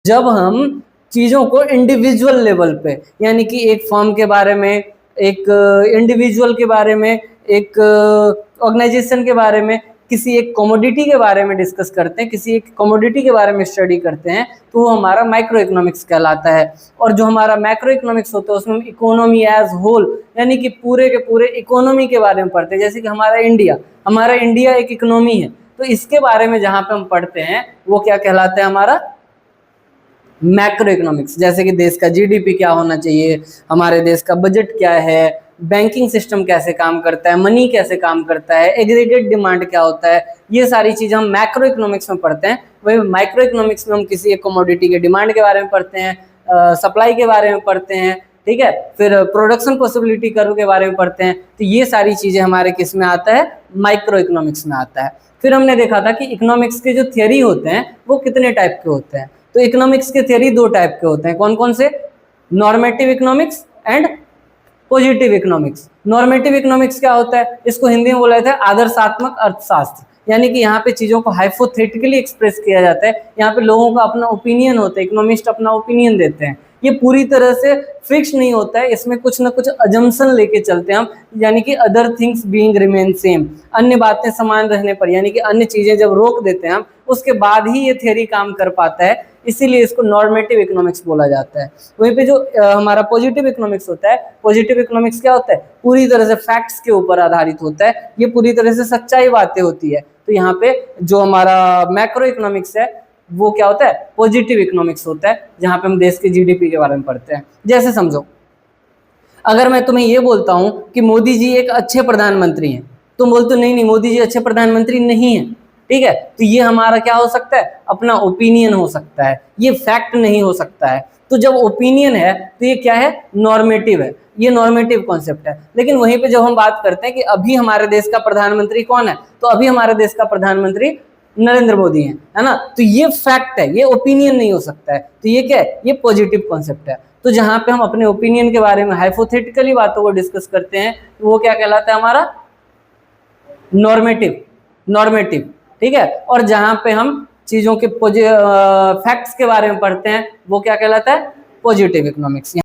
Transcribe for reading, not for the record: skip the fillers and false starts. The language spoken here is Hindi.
जब हम चीज़ों को इंडिविजुअल लेवल पे, यानी कि एक फर्म के बारे में, एक इंडिविजुअल के बारे में, एक ऑर्गेनाइजेशन के बारे में, किसी एक कमोडिटी के बारे में डिस्कस करते हैं, किसी एक कमोडिटी के बारे में स्टडी करते हैं, तो वो हमारा माइक्रो इकोनॉमिक्स कहलाता है। और जो हमारा मैक्रो इकोनॉमिक्स होता है उसमें हम इकोनॉमी एज होल, यानी कि पूरे के पूरे इकोनॉमी के बारे में पढ़ते हैं। जैसे कि हमारा इंडिया एक इकोनॉमी है, तो इसके बारे में जहाँ पे हम पढ़ते हैं वो क्या कहलाता है, हमारा मैक्रो इकोनॉमिक्स। जैसे कि देश का जीडीपी क्या होना चाहिए, हमारे देश का बजट क्या है, बैंकिंग सिस्टम कैसे काम करता है, मनी कैसे काम करता है, एग्रीगेट डिमांड क्या होता है, ये सारी चीज़ें हम मैक्रो इकोनॉमिक्स में पढ़ते हैं। वही माइक्रो इकोनॉमिक्स में हम किसी एक कमोडिटी के डिमांड के बारे में पढ़ते हैं, सप्लाई के बारे में पढ़ते हैं, ठीक है, फिर प्रोडक्शन पॉसिबिलिटी कर्व के बारे में पढ़ते हैं। तो ये सारी चीज़ें हमारे किस में आता है, माइक्रो इकोनॉमिक्स में आता है। फिर हमने देखा था कि इकोनॉमिक्स के जो थियरी होते हैं वो कितने टाइप के होते हैं। तो इकोनॉमिक्स के थियरी दो टाइप के होते हैं, कौन कौन से, normative economics and positive economics. Normative economics क्या होता है, इसको हिंदी में बोला जाता है आदर्शात्मक अर्थशास्त्र, यानी कि यहाँ पे चीज़ों को हाइपोथेटिकली एक्सप्रेस किया जाता है। यहाँ पे लोगों का अपना ओपिनियन होता है, इकोनॉमिस्ट अपना ओपिनियन देते हैं। ये पूरी तरह से फिक्स नहीं होता है, इसमें कुछ ना कुछ अजम्पशन लेके चलते हैं हम, यानी कि other things being remain same, अन्य बातें समान रहने पर, यानी कि अन्य चीज़ें जब रोक देते हैं हम उसके बाद ही ये थियरी काम कर पाता है, इसीलिए इसको नॉर्मेटिव इकोनॉमिक्स बोला जाता है। वहीं पे जो हमारा पॉजिटिव इकोनॉमिक्स होता है, पॉजिटिव इकोनॉमिक्स क्या होता है, पूरी तरह से फैक्ट्स के ऊपर आधारित होता है, ये पूरी तरह से सच्चाई बातें होती है। तो यहाँ पे जो हमारा मैक्रो इकोनॉमिक्स है वो क्या होता है, पॉजिटिव इकोनॉमिक्स होता है, जहाँ पे हम देश के जीडीपी के बारे में पढ़ते हैं। जैसे समझो, अगर मैं तुम्हें ये बोलता हूँ कि मोदी जी एक अच्छे प्रधानमंत्री हैं, तुम बोलते हो नहीं नहीं मोदी जी अच्छे प्रधानमंत्री नहीं है, ठीक है, तो ये हमारा क्या हो सकता है, अपना ओपिनियन हो सकता है, ये फैक्ट नहीं हो सकता है। तो जब ओपिनियन है तो ये क्या है, नॉर्मेटिव है, ये नॉर्मेटिव कॉन्सेप्ट है। लेकिन वहीं पे जब हम बात करते हैं कि अभी हमारे देश का प्रधानमंत्री कौन है, तो अभी हमारे देश का प्रधानमंत्री नरेंद्र मोदी है ना, तो ये फैक्ट है, ये ओपिनियन नहीं हो सकता है। तो ये क्या है, ये पॉजिटिव कॉन्सेप्ट है। तो जहां पे हम अपने ओपिनियन के बारे में हाइपोथेटिकली बातों को डिस्कस करते हैं तो वो क्या कहलाता है, हमारा नॉर्मेटिव, ठीक है। और जहां पे हम चीजों के फैक्ट्स के बारे में पढ़ते हैं वो क्या कहलाता है, पॉजिटिव इकोनॉमिक्स।